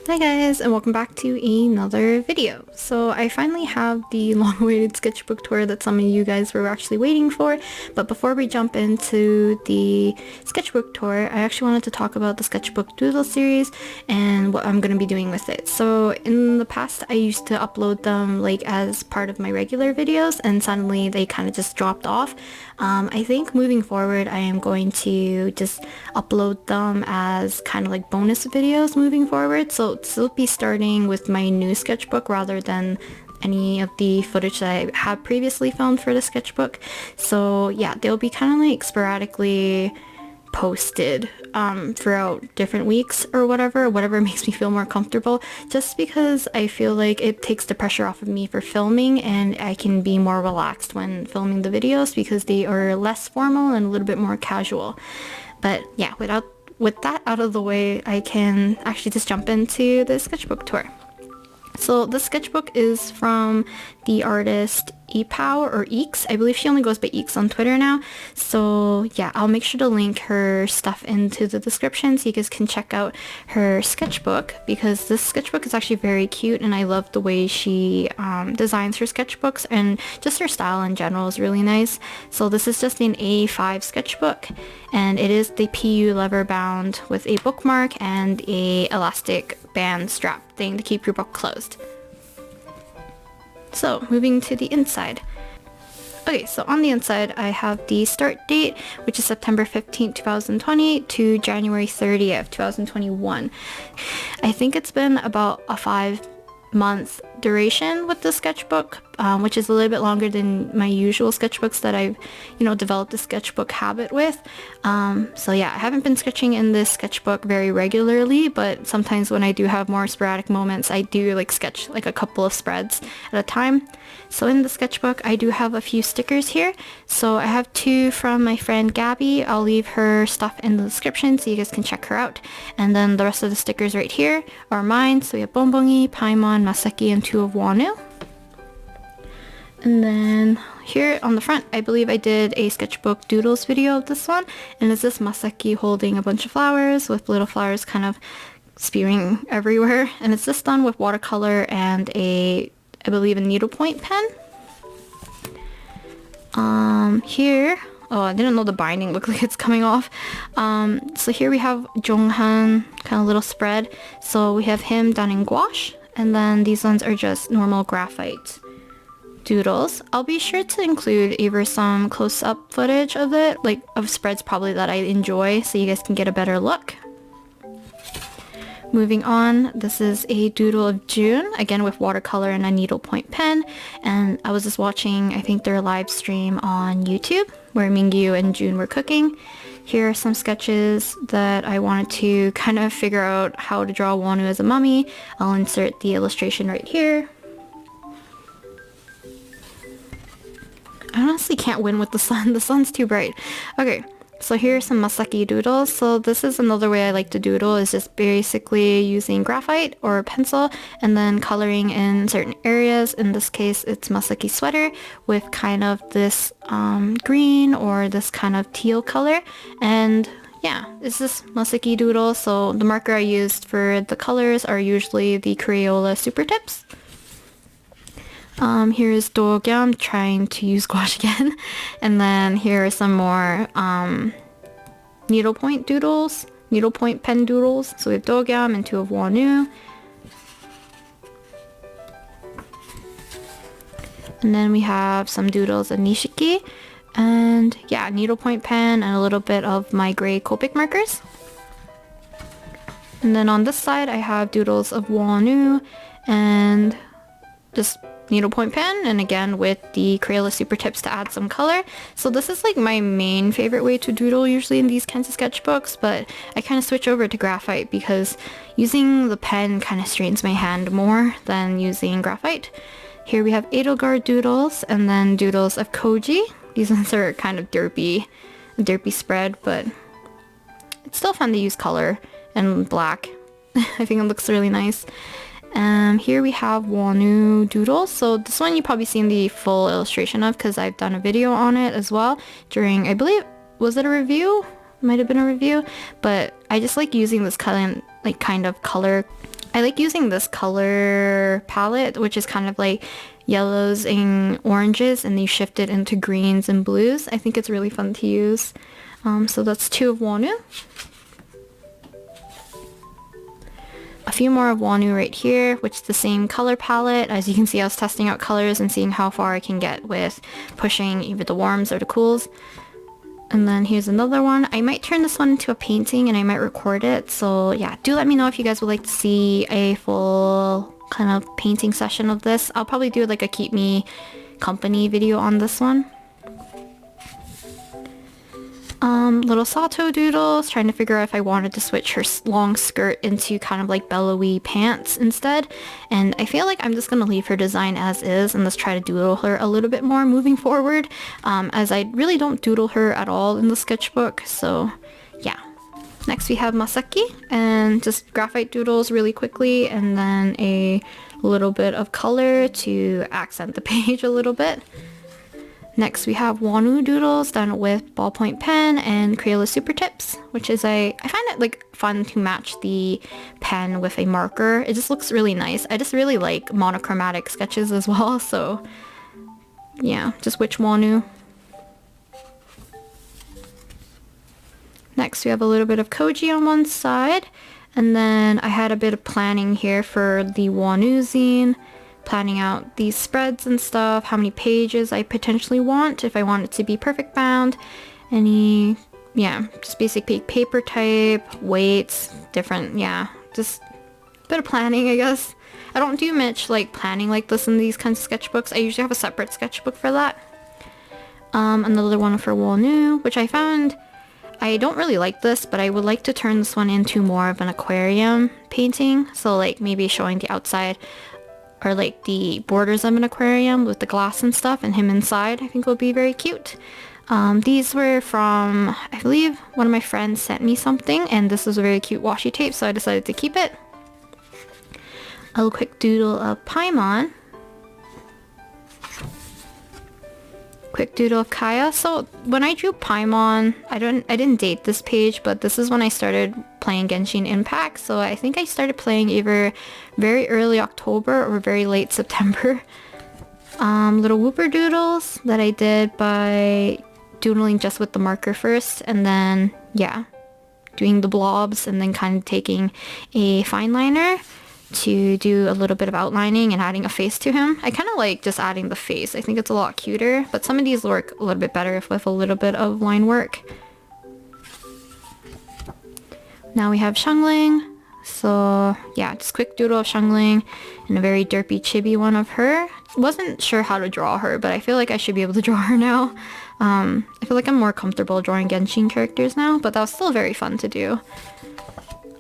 Hi guys, and welcome back to another video. So I finally have the long-awaited sketchbook tour that some of you guys were actually waiting for, but before we jump into the sketchbook tour, I actually wanted to talk about the sketchbook doodle series and what I'm going to be doing with it. So in the past I used to upload them like as part of my regular videos, and suddenly they kind of just dropped off. I think moving forward I am going to just upload them as kind of like bonus videos moving forward, so it'll be starting with my new sketchbook rather than any of the footage that I had previously filmed for the sketchbook. So yeah, they'll be kind of like sporadically posted throughout different weeks or whatever makes me feel more comfortable, just because I feel like it takes the pressure off of me for filming and I can be more relaxed when filming the videos because they are less formal and a little bit more casual. But yeah, with that out of the way, I can actually just jump into the sketchbook tour. So the sketchbook is from the artist Epow or Eeks. I believe she only goes by Eeks on Twitter now. So yeah, I'll make sure to link her stuff into the description so you guys can check out her sketchbook, because this sketchbook is actually very cute and I love the way she designs her sketchbooks, and just her style in general is really nice. So this is just an A5 sketchbook, and it is the PU leather bound with a bookmark and a elastic band strap thing to keep your book closed. So moving to the inside. Okay, so on the inside I have the start date, which is September 15th, 2020 to January 30th, 2021. I think it's been about a 5-month duration with the sketchbook, which is a little bit longer than my usual sketchbooks that I've, developed a sketchbook habit with. So yeah, I haven't been sketching in this sketchbook very regularly, but sometimes when I do have more sporadic moments, I do like sketch like a couple of spreads at a time. So in the sketchbook, I do have a few stickers here. So I have 2 from my friend Gabby. I'll leave her stuff in the description so you guys can check her out. And then the rest of the stickers right here are mine. So we have Bonbongi, Paimon, Masaki, and 2 of Wonu. And then here on the front, I believe I did a sketchbook doodles video of this one, and it's this Masaki holding a bunch of flowers with little flowers kind of spewing everywhere, and it's just done with watercolor and I believe a needlepoint pen. Here, oh, I didn't know the binding looked like it's coming off. So here we have Jonghan kind of little spread. So we have him done in gouache, and then these ones are just normal graphite doodles. I'll be sure to include either some close-up footage of it, like of spreads probably that I enjoy, so you guys can get a better look. Moving on, this is a doodle of June, again with watercolor and a needlepoint pen, and I was just watching, I think, their live stream on YouTube where Mingyu and June were cooking. Here are some sketches that I wanted to kind of figure out how to draw Wonu as a mummy. I'll insert the illustration right here. I honestly can't win with the sun. The sun's too bright. Okay, so here are some Masaki doodles. So this is another way I like to doodle, is just basically using graphite or pencil and then coloring in certain areas. In this case, it's Masaki sweater with kind of this green or this kind of teal color. And yeah, it's this Masaki doodle. So the marker I used for the colors are usually the Crayola Super Tips. Here is Dogyam trying to use gouache again. And then here are some more needlepoint doodles, needlepoint pen doodles. So we have Dogyam and 2 of Wonu. And then we have some doodles of Nishiki. And yeah, needlepoint pen and a little bit of my Grey Copic markers. And then on this side I have doodles of Wonu and just needlepoint pen, and again with the Crayola Super Tips to add some color. So this is like my main favorite way to doodle usually in these kinds of sketchbooks, but I kind of switch over to graphite because using the pen kind of strains my hand more than using graphite. Here we have Edelgard doodles and then doodles of Koji. These ones are kind of derpy spread, but it's still fun to use color and black. I think it looks really nice. Here we have Wonu doodles. So this one you probably seen the full illustration of because I've done a video on it as well during, I believe, was it a review? Might have been a review, but I just like using this kind of color I like using this color palette, which is kind of like yellows and oranges, and you shift it into greens and blues. I think it's really fun to use. So that's 2 of Wonu. A few more of Wonu right here, which is the same color palette. As you can see, I was testing out colors and seeing how far I can get with pushing either the warms or the cools. And then here's another one. I might turn this one into a painting and I might record it. So yeah, do let me know if you guys would like to see a full kind of painting session of this. I'll probably do like a keep me company video on this one. Little Sato doodles, trying to figure out if I wanted to switch her long skirt into kind of like bellowy pants instead. And I feel like I'm just going to leave her design as is and just try to doodle her a little bit more moving forward, as I really don't doodle her at all in the sketchbook. So yeah. Next we have Masaki, and just graphite doodles really quickly, and then a little bit of color to accent the page a little bit. Next we have Wonu doodles done with ballpoint pen and Crayola Super Tips, which is I find it like fun to match the pen with a marker. It just looks really nice. I just really like monochromatic sketches as well, so yeah, just which Wonu. Next we have a little bit of Koji on one side, and then I had a bit of planning here for the Wonu zine. Planning out these spreads and stuff, how many pages I potentially want, if I want it to be perfect bound, any, yeah, just basic paper type, weights, different, yeah, just a bit of planning, I guess. I don't do much like planning like this in these kinds of sketchbooks. I usually have a separate sketchbook for that. Another one for Wonu, which I found, I don't really like this, but I would like to turn this one into more of an aquarium painting, so like maybe showing the outside or like the borders of an aquarium with the glass and stuff and him inside. I think will be very cute. These were from, I believe one of my friends sent me something, and this was a very cute washi tape, so I decided to keep it. A little quick doodle of Paimon. Quick doodle of Kaya. So when I drew Paimon, I didn't date this page, but this is when I started playing Genshin Impact. So I think I started playing either very early October or very late September. Little Whooper doodles that I did by doodling just with the marker first, and then yeah, doing the blobs, and then kind of taking a fine liner to do a little bit of outlining and adding a face to him. I kind of like just adding the face. I think it's a lot cuter, but some of these work a little bit better with a little bit of line work. Now we have Xiangling. So yeah, just quick doodle of Xiangling and a very derpy chibi one of her. Wasn't sure how to draw her, but I feel like I should be able to draw her now. I feel like I'm more comfortable drawing Genshin characters now, but that was still very fun to do.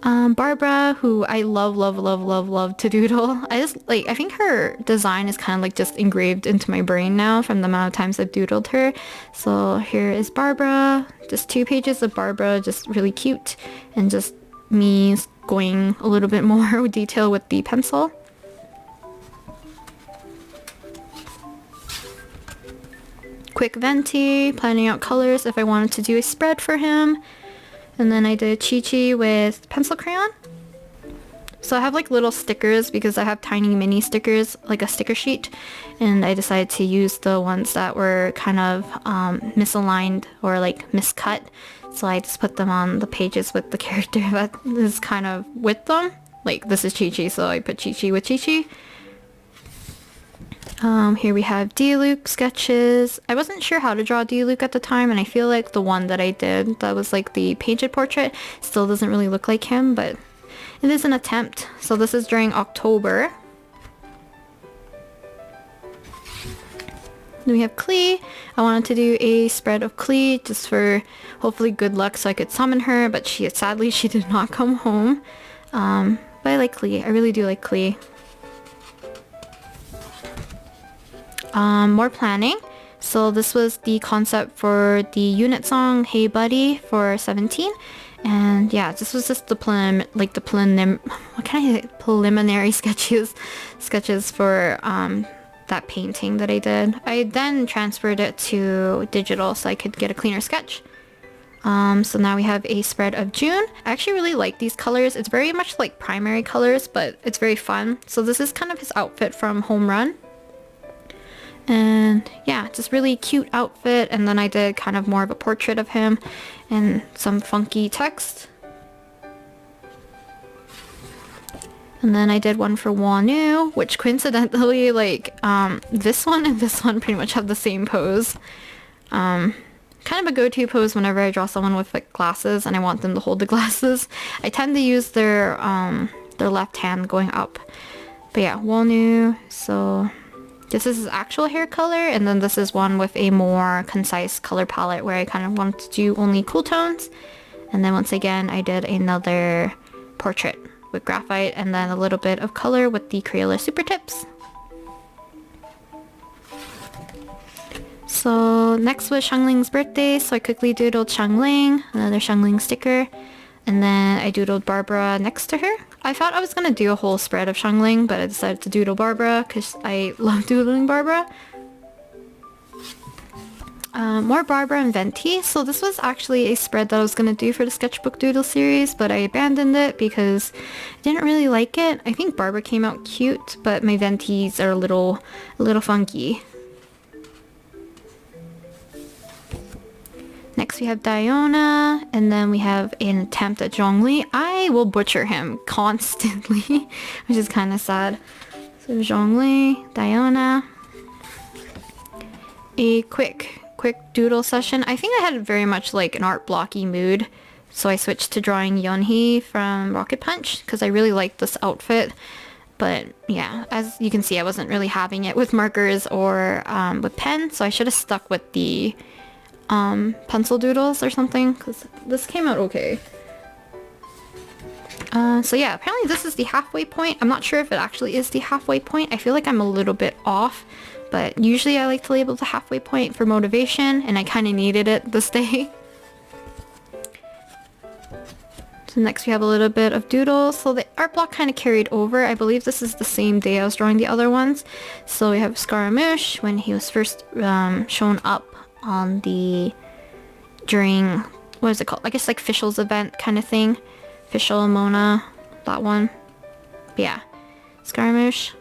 Barbara, who I love to doodle. I think her design is kind of like just engraved into my brain now from the amount of times I've doodled her. So here is Barbara, just 2 pages of Barbara, just really cute, and just me going a little bit more detail with the pencil. Quick Venti, planning out colors if I wanted to do a spread for him. And then I did Chi-Chi with pencil crayon. So I have like little stickers because I have tiny mini stickers, like a sticker sheet. And I decided to use the ones that were kind of misaligned or like miscut. So I just put them on the pages with the character that is kind of with them. Like this is Chi-Chi, so I put Chi-Chi with Chi-Chi. Here we have Diluc sketches. I wasn't sure how to draw Diluc at the time, and I feel like the one that I did that was like the painted portrait still doesn't really look like him, but it is an attempt. So this is during October. Then we have Klee. I wanted to do a spread of Klee just for hopefully good luck so I could summon her, but sadly she did not come home. But I like Klee. I really do like Klee. More planning. So this was the concept for the unit song Hey Buddy for 17, and yeah, this was just the preliminary sketches for that painting that I did. I then transferred it to digital so I could get a cleaner sketch. So now we have a spread of June. I actually really like these colors. It's very much like primary colors, but it's very fun. So this is kind of his outfit from Home Run. And yeah, just really cute outfit. And then I did kind of more of a portrait of him and some funky text. And then I did one for Wonu, which coincidentally, like, this one and this one pretty much have the same pose. Kind of a go-to pose whenever I draw someone with like glasses and I want them to hold the glasses. I tend to use their left hand going up. But yeah, Wonu. So this is his actual hair color, and then this is one with a more concise color palette where I kind of wanted to do only cool tones. And then once again, I did another portrait with graphite and then a little bit of color with the Crayola Super Tips. So next was Xiangling's birthday, so I quickly doodled Xiangling, another Xiangling sticker, and then I doodled Barbara next to her. I thought I was going to do a whole spread of Xiangling, but I decided to doodle Barbara because I love doodling Barbara. More Barbara and Venti. So this was actually a spread that I was going to do for the Sketchbook Doodle series, but I abandoned it because I didn't really like it. I think Barbara came out cute, but my Ventis are a little funky. Next we have Diona, and then we have an attempt at Zhongli. I will butcher him constantly, which is kind of sad. So Zhongli, Diona. A quick doodle session. I think I had very much like an art blocky mood, so I switched to drawing Yeonhee from Rocket Punch because I really liked this outfit. But yeah, as you can see, I wasn't really having it with markers or with pen, so I should have stuck with the pencil doodles or something, because this came out okay. So yeah, apparently this is the halfway point. I'm not sure if it actually is the halfway point. I feel like I'm a little bit off, but usually I like to label the halfway point for motivation, and I kind of needed it this day. So next we have a little bit of doodles. So the art block kind of carried over. I believe this is the same day I was drawing the other ones. So we have Scaramouche when he was first shown up on the during, what is it called, I guess like Fischl's event kind of thing. Fischl, Mona, that one. But yeah, Scaramouche.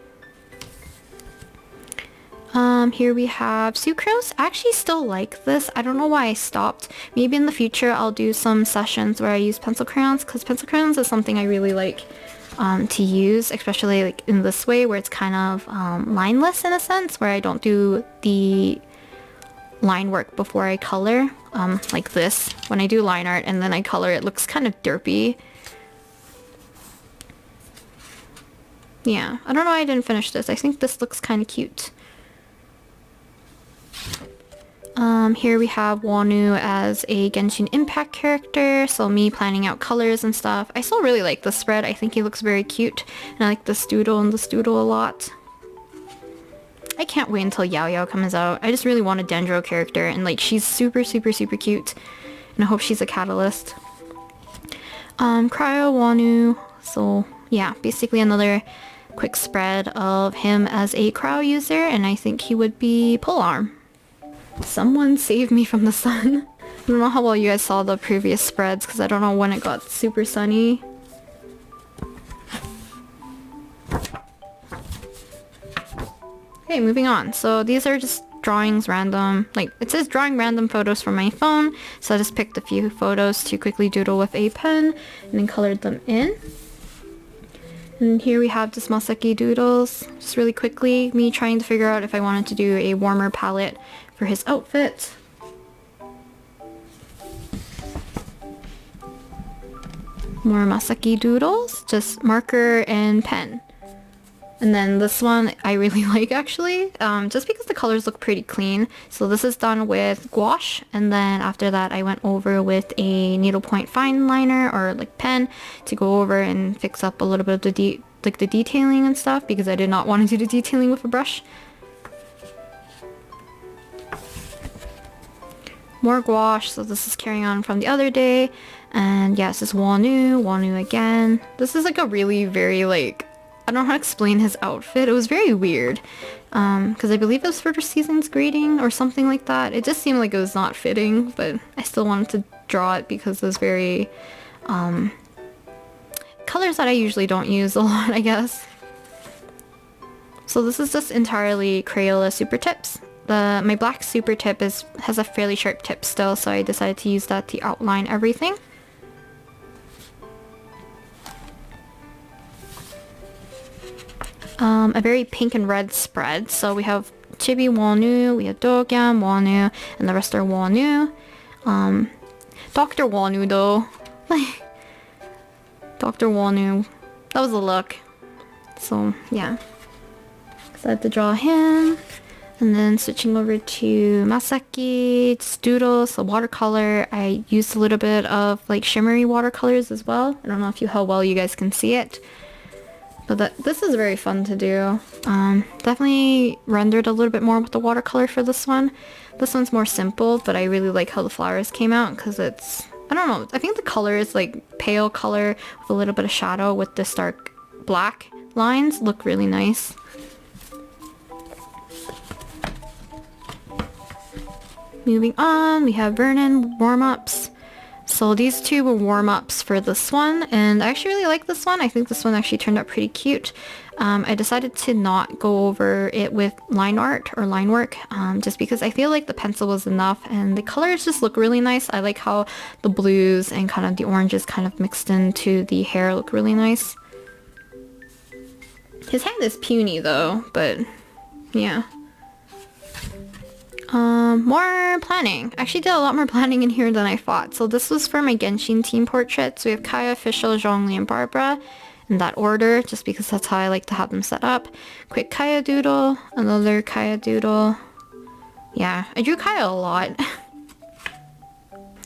Here we have Sucrose. I actually still like this. I don't know why I stopped. Maybe in the future I'll do some sessions where I use pencil crayons, because pencil crayons is something I really like to use, especially like in this way where it's kind of lineless in a sense, where I don't do the line work before I color, like this. When I do line art and then I color, it looks kind of derpy. Yeah, I don't know why I didn't finish this. I think this looks kind of cute. Here we have Wonu as a Genshin Impact character, so me planning out colors and stuff. I still really like this spread. I think he looks very cute, and I like this doodle and this doodle a lot. I can't wait until Yao Yao comes out. I just really want a Dendro character, and like she's super cute, and I hope she's a catalyst. Cryo Wonu, so yeah, basically another quick spread of him as a cryo user, and I think he would be Polearm. Someone save me from the sun. I don't know how well you guys saw the previous spreads because I don't know when it got super sunny. Okay, moving on. So these are just drawings random, like it says drawing random photos from my phone, so I just picked a few photos to quickly doodle with a pen and then colored them in. And here we have just Masaki doodles, just really quickly, me trying to figure out if I wanted to do a warmer palette for his outfit. More Masaki doodles, just marker and pen. And then this one I really like actually, just because the colors look pretty clean. So this is done with gouache, and then after that I went over with a needlepoint fine liner or like pen to go over and fix up a little bit of the the detailing and stuff, because I did not want to do the detailing with a brush. More gouache, so this is carrying on from the other day. And yes, this is Wonu again. This is like a really very like, I don't know how to explain his outfit. It was very weird, because I believe it was for the season's greeting or something like that. It just seemed like it was not fitting, but I still wanted to draw it because there's very colors that I usually don't use a lot, I guess. So this is just entirely Crayola Super Tips. My black Super Tip has a fairly sharp tip still, so I decided to use that to outline everything. A very pink and red spread. So we have chibi wonu, we have dogyam wonu, and the rest are wonu. Dr. Wonu though, like Dr. Wonu, that was a look. So yeah, so I had to draw him. And then switching over to Masaki, just doodles, so watercolor. I used a little bit of like shimmery watercolors as well. I don't know how well you guys can see it. But this is very fun to do. Definitely rendered a little bit more with the watercolor for this one. This one's more simple, but I really like how the flowers came out because it's, I don't know, I think the color is like pale color with a little bit of shadow with this dark black lines look really nice. Moving on, we have Vernon warm-ups. So these two were warm-ups for this one, and I actually really like this one. I think this one actually turned out pretty cute. I decided to not go over it with line art or line work, just because I feel like the pencil was enough and the colors just look really nice. I like how the blues and kind of the oranges kind of mixed into the hair look really nice. His hand is puny though, but yeah. More planning. I actually did a lot more planning in here than I thought. So this was for my Genshin team portraits. We have Kaya, Fischl, Zhongli, and Barbara in that order, just because that's how I like to have them set up. Quick Kaya doodle, another Kaya doodle. Yeah, I drew Kaya a lot.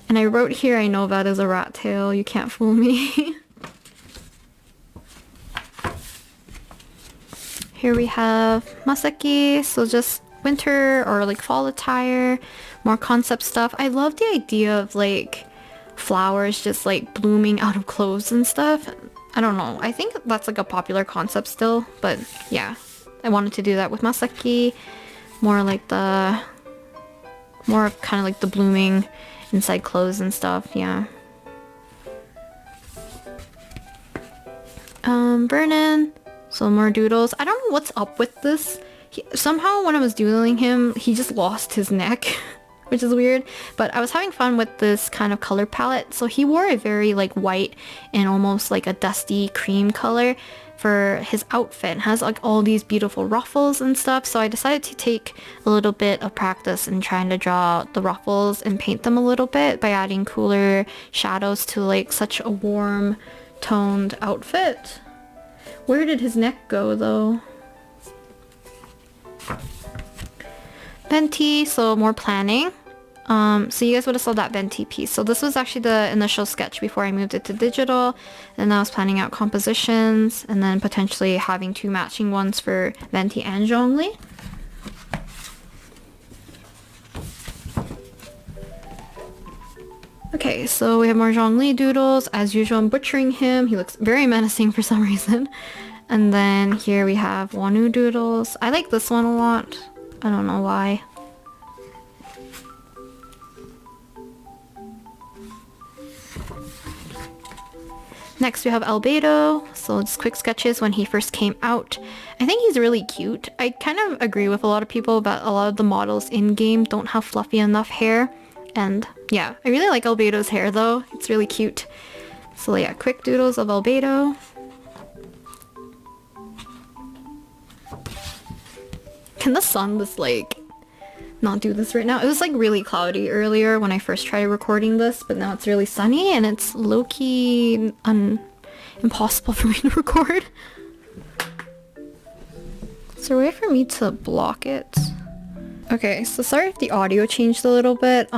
And I wrote here, I know that is a rat tail, you can't fool me. Here we have Masaki, so just winter or like fall attire, more concept stuff. I love the idea of like flowers just like blooming out of clothes and stuff. I don't know, I think that's like a popular concept still, but yeah, I wanted to do that with Masaki. More of kind of like the blooming inside clothes and stuff, yeah. Vernon, so more doodles. I don't know what's up with this. Somehow when I was doodling him, he just lost his neck, which is weird, but I was having fun with this kind of color palette. So he wore a very like white and almost like a dusty cream color for his outfit. It has like all these beautiful ruffles and stuff, so I decided to take a little bit of practice in trying to draw the ruffles and paint them a little bit by adding cooler shadows to like such a warm toned outfit. Where did his neck go though? Venti, so more planning. So you guys would have saw that Venti piece. So this was actually the initial sketch before I moved it to digital. And I was planning out compositions and then potentially having two matching ones for Venti and Zhongli. Okay, so we have more Zhongli doodles. As usual, I'm butchering him. He looks very menacing for some reason. And then here we have Wonu doodles. I like this one a lot. I don't know why. Next we have Albedo, so just quick sketches when he first came out. I think he's really cute. I kind of agree with a lot of people that a lot of the models in-game don't have fluffy enough hair. And yeah, I really like Albedo's hair though. It's really cute. So yeah, quick doodles of Albedo. Can the sun just like not do this right now? It was like really cloudy earlier when I first tried recording this, but now it's really sunny and it's low-key impossible for me to record. Is there a way for me to block it? Okay, so sorry if the audio changed a little bit.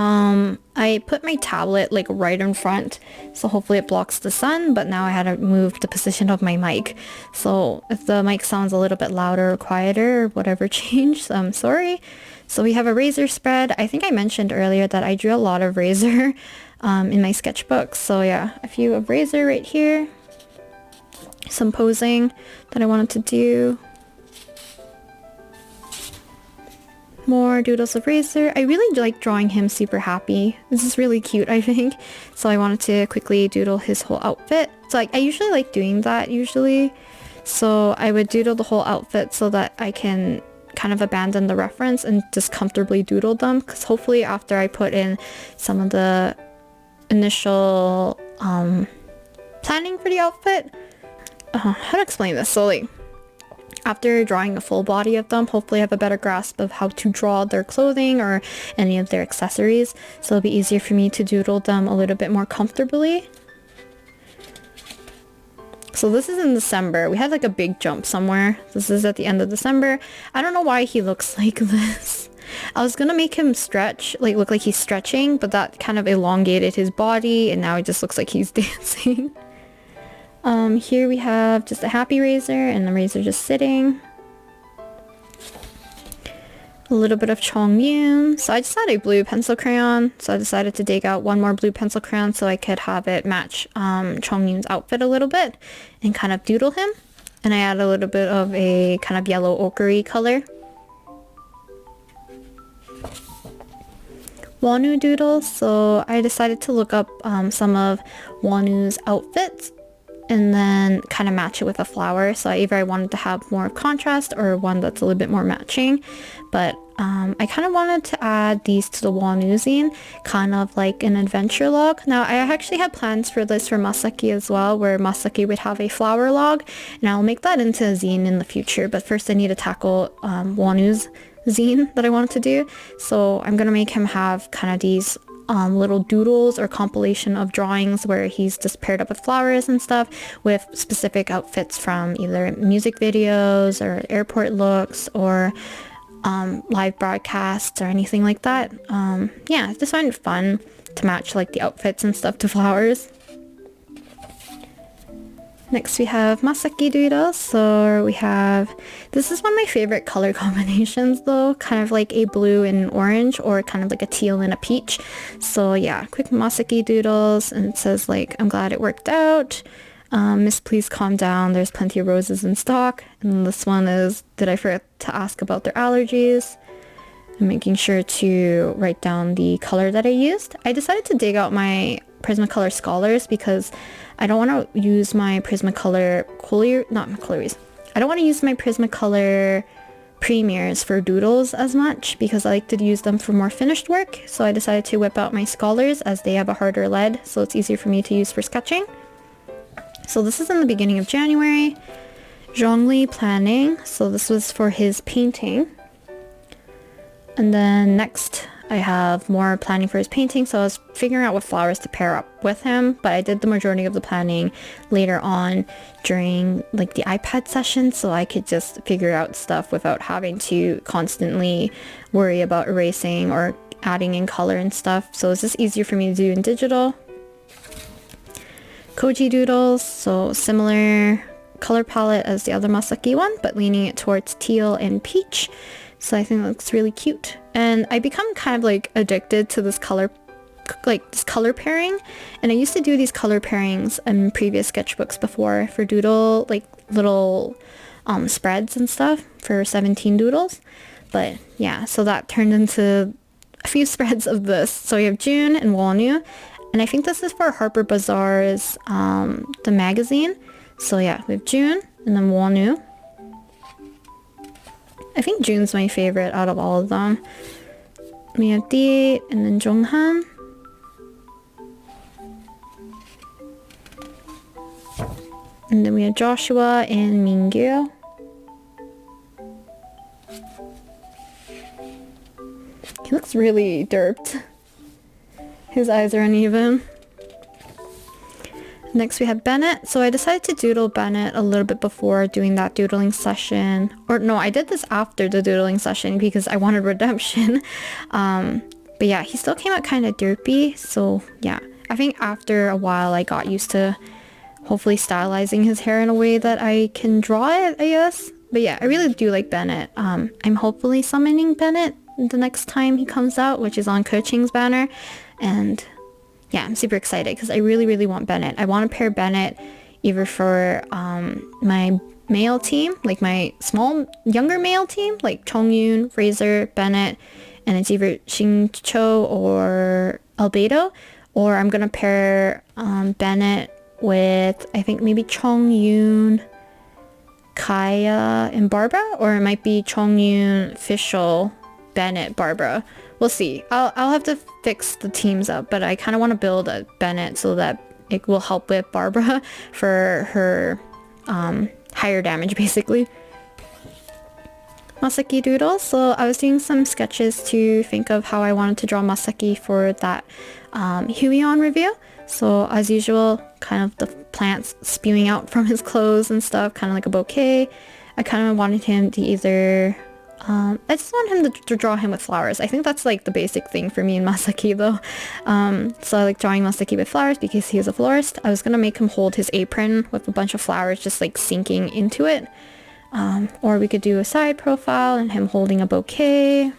I put my tablet like right in front, so hopefully it blocks the sun, but now I had to move the position of my mic. So if the mic sounds a little bit louder or quieter or whatever changed, I'm sorry. So we have a razor spread. I think I mentioned earlier that I drew a lot of razor in my sketchbook. So yeah, a few of razor right here. Some posing that I wanted to do. More doodles of Razor. I really like drawing him super happy. This is really cute, I think. So I wanted to quickly doodle his whole outfit. So like, I usually like doing that usually. So I would doodle the whole outfit so that I can kind of abandon the reference and just comfortably doodle them. Because hopefully after I put in some of the initial planning for the outfit, how to explain this? So like, after drawing a full body of them, hopefully I have a better grasp of how to draw their clothing or any of their accessories. So it'll be easier for me to doodle them a little bit more comfortably. So this is in December. We had like a big jump somewhere. This is at the end of December. I don't know why he looks like this. I was gonna make him stretch, like look like he's stretching, but that kind of elongated his body and now it just looks like he's dancing. Here we have just a happy razor and the razor just sitting. A little bit of Chongyun. So I just had a blue pencil crayon, so I decided to dig out one more blue pencil crayon so I could have it match Chongyun's outfit a little bit and kind of doodle him. And I add a little bit of a kind of yellow ochre-y color. Wonu doodles. So I decided to look up some of Wonu's outfits and then kind of match it with a flower. So either I wanted to have more contrast or one that's a little bit more matching, but I kind of wanted to add these to the Wonu zine, kind of like an adventure log. Now I actually had plans for this for Masaki as well, where Masaki would have a flower log, and I'll make that into a zine in the future, but first I need to tackle Wonu's zine that I wanted to do. So I'm gonna make him have kind of these little doodles or compilation of drawings where he's just paired up with flowers and stuff with specific outfits from either music videos or airport looks or live broadcasts or anything like that. Yeah, I just find it fun to match like the outfits and stuff to flowers. Next we have Masaki doodles. So we have, this is one of my favorite color combinations though, kind of like a blue and an orange or kind of like a teal and a peach. So yeah, quick Masaki doodles, and it says like, I'm glad it worked out. Miss, please calm down, there's plenty of roses in stock. And this one is, did I forget to ask about their allergies? I'm making sure to write down the color that I used. I decided to dig out my Prismacolor Scholars because I don't want to use my Prismacolor I don't want to use my Prismacolor Premiers for doodles as much because I like to use them for more finished work. So I decided to whip out my Scholars as they have a harder lead, so it's easier for me to use for sketching. So this is in the beginning of January. Zhongli planning. So this was for his painting. And then next I have more planning for his painting, so I was figuring out what flowers to pair up with him, but I did the majority of the planning later on during like the iPad session, so I could just figure out stuff without having to constantly worry about erasing or adding in color and stuff. So it's just easier for me to do in digital. Koji doodles, so similar color palette as the other Masaki one, but leaning it towards teal and peach. So I think that looks really cute. And I become kind of like addicted to this color pairing. And I used to do these color pairings in previous sketchbooks before for doodle, like little spreads and stuff for 17 doodles. But yeah, so that turned into a few spreads of this. So we have June and Wonu. And I think this is for Harper Bazaar's, the magazine. So yeah, we have June and then Wonu. I think June's my favorite out of all of them. We have Date and then Jonghan. And then we have Joshua and Mingyu. He looks really derped. His eyes are uneven. Next we have Bennett. So I decided to doodle Bennett a little bit before doing that doodling session. Or no, I did this after the doodling session because I wanted redemption. But yeah, he still came out kind of derpy. So yeah, I think after a while I got used to hopefully stylizing his hair in a way that I can draw it, I guess. But yeah, I really do like Bennett. I'm hopefully summoning Bennett the next time he comes out, which is on Coaching's banner. And yeah, I'm super excited because I really, really want Bennett. I want to pair Bennett either for my male team, like my younger male team, like Chongyun, Fraser, Bennett, and it's either Shincho or Albedo, or I'm gonna pair Bennett with, I think maybe Chongyun, Kaya, and Barbara, or it might be Chongyun, Fischl, Bennett, Barbara. We'll see. I'll have to fix the teams up, but I kind of want to build a Bennett so that it will help with Barbara for her higher damage, basically. Masaki doodles. So I was doing some sketches to think of how I wanted to draw Masaki for that Huion review. So as usual, kind of the plants spewing out from his clothes and stuff, kind of like a bouquet. I kind of wanted him to either... I just want him to draw him with flowers. I think that's like the basic thing for me in Masaki though. So I like drawing Masaki with flowers because he is a florist. I was gonna make him hold his apron with a bunch of flowers just like sinking into it. Or we could do a side profile and him holding a bouquet.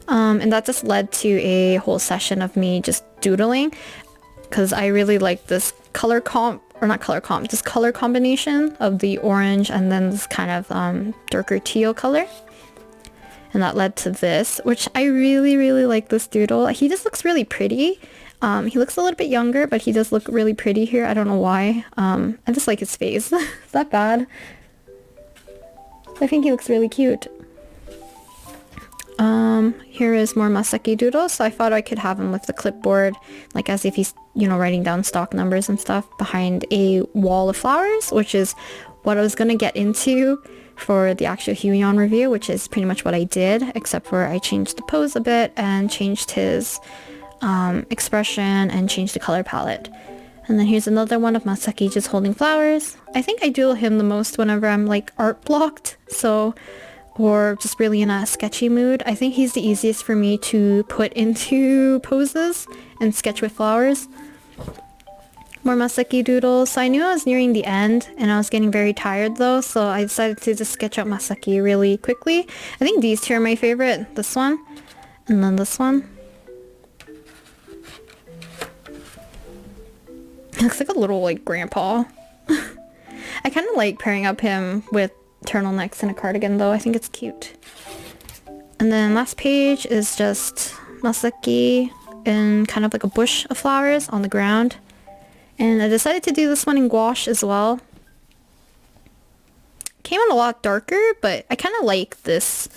And that just led to a whole session of me just doodling because I really like this color combination of the orange and then this kind of darker teal color. And that led to this, which I really, really like this doodle. He just looks really pretty. He looks a little bit younger, but he does look really pretty here. I don't know why. I just like his face. Is that bad? I think he looks really cute. Here is more Masaki doodles. So I thought I could have him with the clipboard, like as if he's, you know, writing down stock numbers and stuff behind a wall of flowers, which is what I was gonna get into for the actual Huion review, which is pretty much what I did, except for I changed the pose a bit and changed his expression and changed the color palette. And then here's another one of Masaki just holding flowers. I think I doodle him the most whenever I'm like art blocked, so, or just really in a sketchy mood. I think he's the easiest for me to put into poses and sketch with flowers. More Masaki doodles. So I knew I was nearing the end and I was getting very tired though, so I decided to just sketch out Masaki really quickly. I think these two are my favorite. This one and then this one. He looks like a little like grandpa. I kind of like pairing up him with turtlenecks and a cardigan though. I think it's cute. And then last page is just Masaki in kind of like a bush of flowers on the ground. And I decided to do this one in gouache as well. Came out a lot darker, but I kind of like this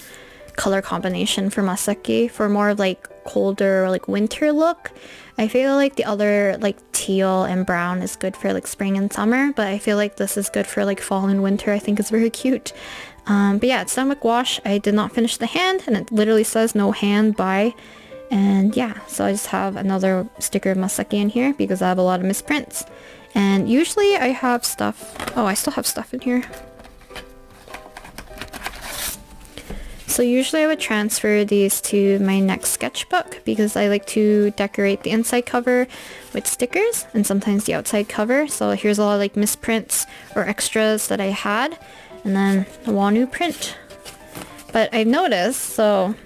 color combination for Masaki for more of like colder like winter look. I feel like the other like teal and brown is good for like spring and summer, but I feel like this is good for like fall and winter. I think it's very cute. But yeah, it's done with gouache. I did not finish the hand and it literally says no hand by. And yeah, so I just have another sticker of Masaki in here because I have a lot of misprints. And usually I have stuff... Oh, I still have stuff in here. So usually I would transfer these to my next sketchbook because I like to decorate the inside cover with stickers and sometimes the outside cover. So here's a lot of like misprints or extras that I had. And then the Wanu print. But I've noticed, so...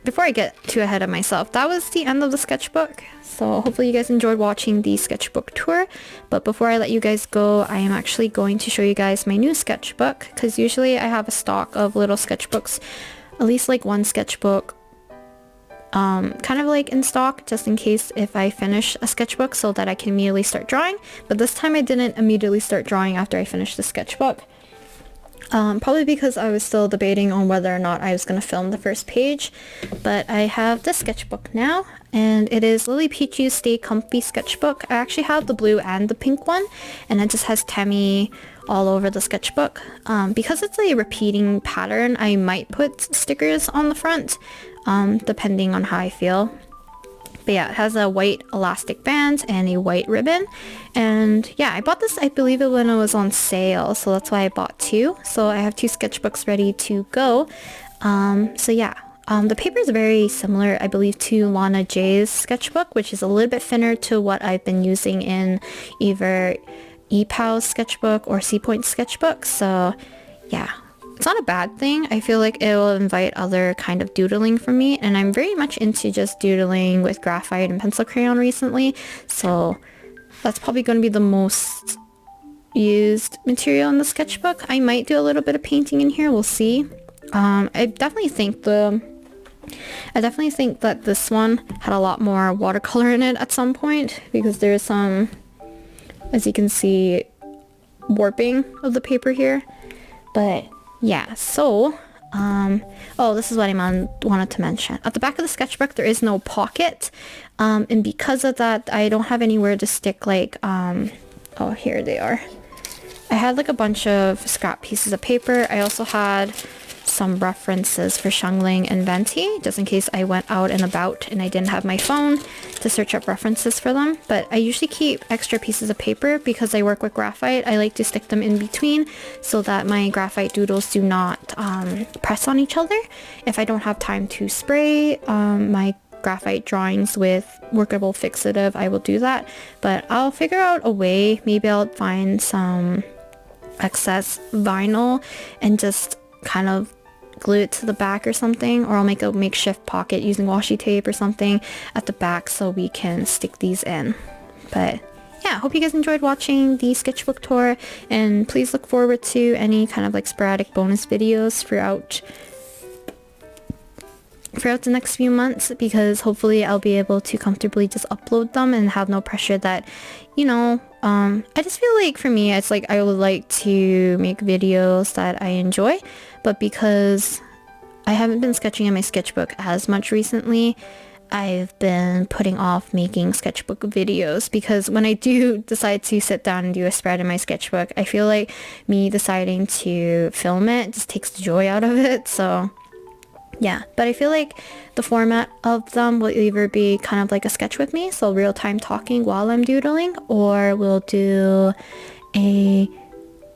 Before I get too ahead of myself, that was the end of the sketchbook. So hopefully you guys enjoyed watching the sketchbook tour. But before I let you guys go, I am actually going to show you guys my new sketchbook. Because usually I have a stock of little sketchbooks. At least like one sketchbook kind of like in stock just in case if I finish a sketchbook so that I can immediately start drawing. But this time I didn't immediately start drawing after I finished the sketchbook. Probably because I was still debating on whether or not I was going to film the first page. But I have this sketchbook now, and it is Lily Peachy's Stay Comfy sketchbook. I actually have the blue and the pink one, and it just has Temmie all over the sketchbook. Because it's a repeating pattern, I might put stickers on the front, depending on how I feel. But yeah, it has a white elastic band and a white ribbon. And yeah, I bought this, I believe it when it was on sale. So that's why I bought two. So I have two sketchbooks ready to go. So yeah, the paper is very similar, I believe, to Lana J's sketchbook, which is a little bit thinner to what I've been using in either EPOW's sketchbook or C-Point's sketchbook. So yeah. It's not a bad thing. I feel like it will invite other kind of doodling from me, and I'm very much into just doodling with graphite and pencil crayon recently, so that's probably going to be the most used material in the sketchbook. I might do a little bit of painting in here, we'll see. I definitely think that this one had a lot more watercolor in it at some point, because there's some, as you can see, warping of the paper here. But yeah, so oh, this is what I wanted to mention. At the back of the sketchbook there is no pocket, and because of that I don't have anywhere to stick like oh, here they are. I had like a bunch of scrap pieces of paper. I also had some references for Shungling and Venti, just in case I went out and about and I didn't have my phone to search up references for them. But I usually keep extra pieces of paper because I work with graphite. I like to stick them in between so that my graphite doodles do not press on each other. If I don't have time to spray my graphite drawings with workable fixative, I will do that. But I'll figure out a way. Maybe I'll find some excess vinyl and just kind of glue it to the back or something, or I'll make a makeshift pocket using washi tape or something at the back so we can stick these in. But yeah, hope you guys enjoyed watching the sketchbook tour, and please look forward to any kind of like sporadic bonus videos throughout the next few months, because hopefully I'll be able to comfortably just upload them and have no pressure that, you know, I just feel like for me it's like I would like to make videos that I enjoy, but because I haven't been sketching in my sketchbook as much recently, I've been putting off making sketchbook videos, because when I do decide to sit down and do a spread in my sketchbook, I feel like me deciding to film it just takes the joy out of it. So yeah, but I feel like the format of them will either be kind of like a sketch with me, so real-time talking while I'm doodling, or we'll do a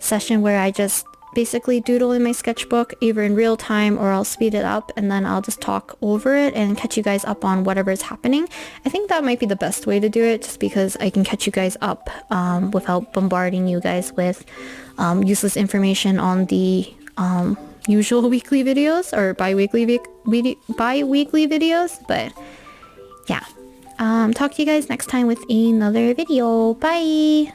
session where I just basically doodle in my sketchbook either in real time, or I'll speed it up and then I'll just talk over it and catch you guys up on whatever is happening. I think that might be the best way to do it, just because I can catch you guys up without bombarding you guys with useless information on the usual weekly videos or bi-weekly videos. But yeah, talk to you guys next time with another video. Bye.